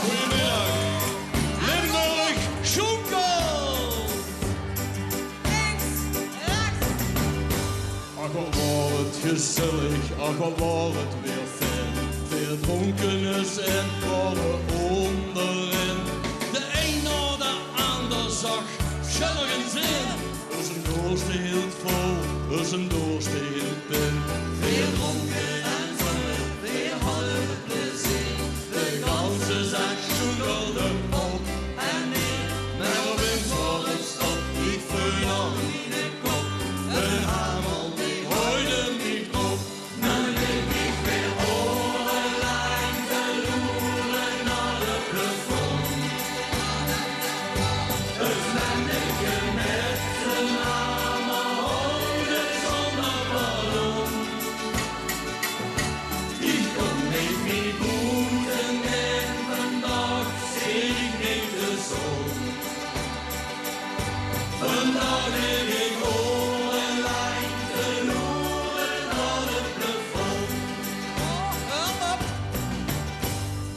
Goedemiddag. Limburg, Schoenkel. Links, rechts. Ach, wat was het gezellig, ach, wat was het weer fijn. Veel dronkenes en vallen onderin. De een na de ander zag schellig zin. Zijn doos hield vol, zijn doos hield pin. Veel dronken en zongen, veel hadden we plezier. De ganse zak schoengelde op en neer. Maar opeens was het stop, ik viel aan in de kop. Een hamel die gooide niet op. Dan ging ik weer oorlijn te loeren naar de plafond. Het manneke met zijn hamer houden zonder ballon. Ik kon niet meer boeten en vandaag zie ik niet de zon. Vandaag ging ik oorlijn te loeren naar het plafond.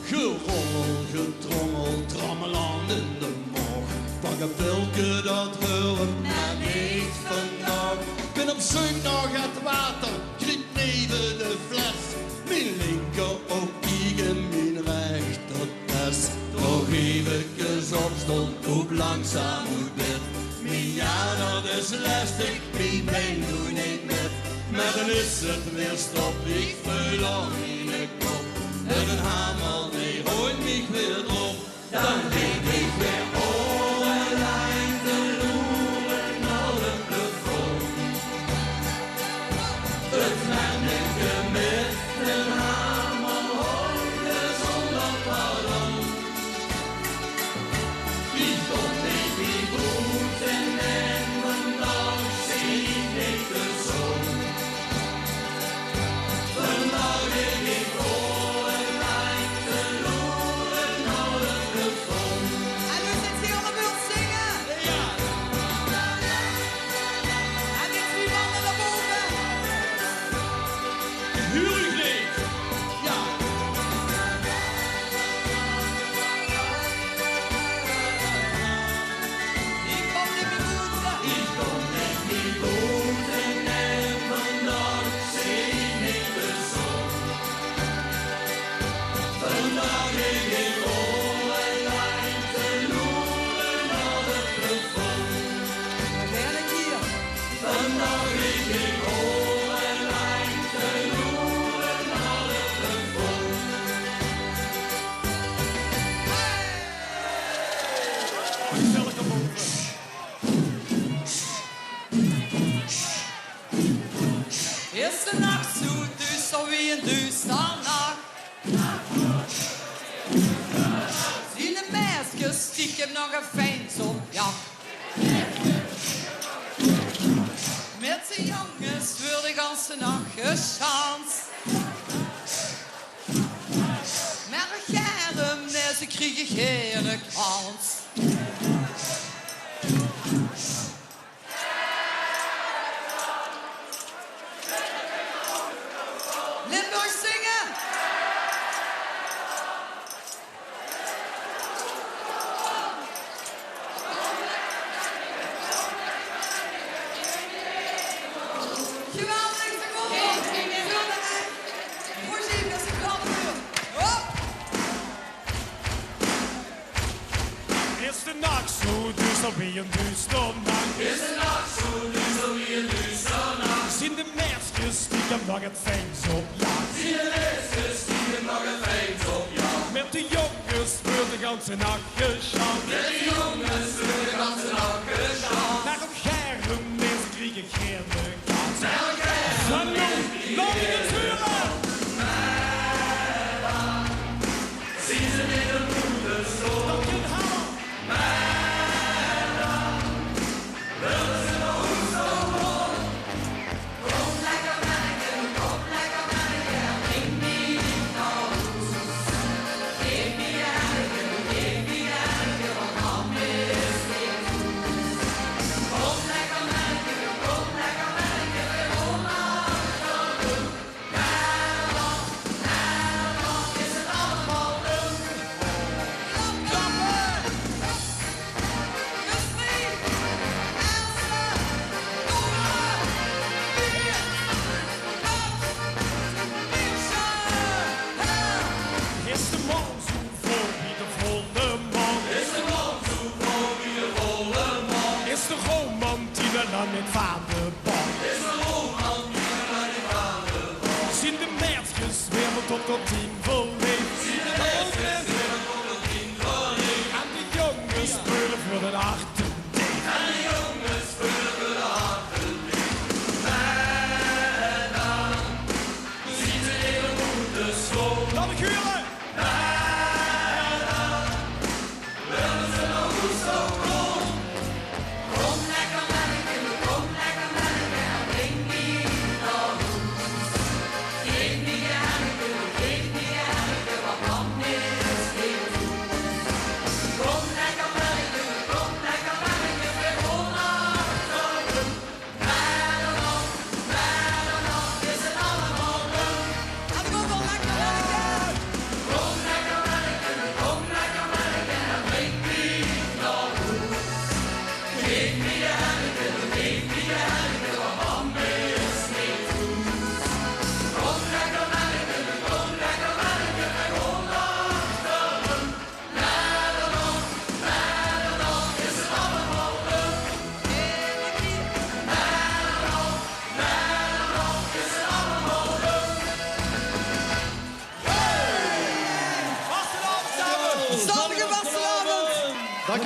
Gerommel, getrommel, trammelaan in de moog. Pak een pilke dat hulp maar niet vandaag. Ben op zoek naar het water, griep neven de fles. Mijn linker ook tegen mijn rechter test. Nog eventjes opstond, op langzaam moet bed. Mijn ja, dat is lastig, mijn been doe niet met. Maar dan is het weer stop, ik vul aan in de kop. En een hamer die gooit mij weer op. Dan denk ik weer oorlijn te loeren naar het plafond. Het manneke met een hamer houden zonder pardon. Ik kon niet meer boeten en vandaag zie ik niet de zon. Vandaag ging ik oorlijn te loeren naar het plafond. En nu zit hij allemaal wilt zingen. Ja, En dit is nu mannen naar boven. huwelijk. Ja. Ik kom niet meer boeten. Ik kon niet meer boeten en vandaag zie ik niet de zon. Vandaag ging ik oorlijn te loeren naar het plafond. Dan ben ik hier. Vandaag ging ik oorlijn te loeren naar het plafond. Is de nacht zo duister wie een duister nacht? Zien de meisjes stiekem nog een feins op jacht? Met de jongens voor de ganse nacht geschanst. Maar de geren, nee, ze kriegen geen kans. Limburg zingen! Geweldig, de kom op! Voorzien, dat is een knappe deur. Hop! Is de nacht zo duister wie een duister nacht? Is de nacht zo duister wie een duister nacht? Zien de meisjes stiekem nog het feins op jacht? Zie de meisjes stiekem nog een feint op jacht. Met de jongens voor de ganse nacht geschant. Met de jongens voor de ganse nacht geschant. Naar een germ is kriegen geen kans.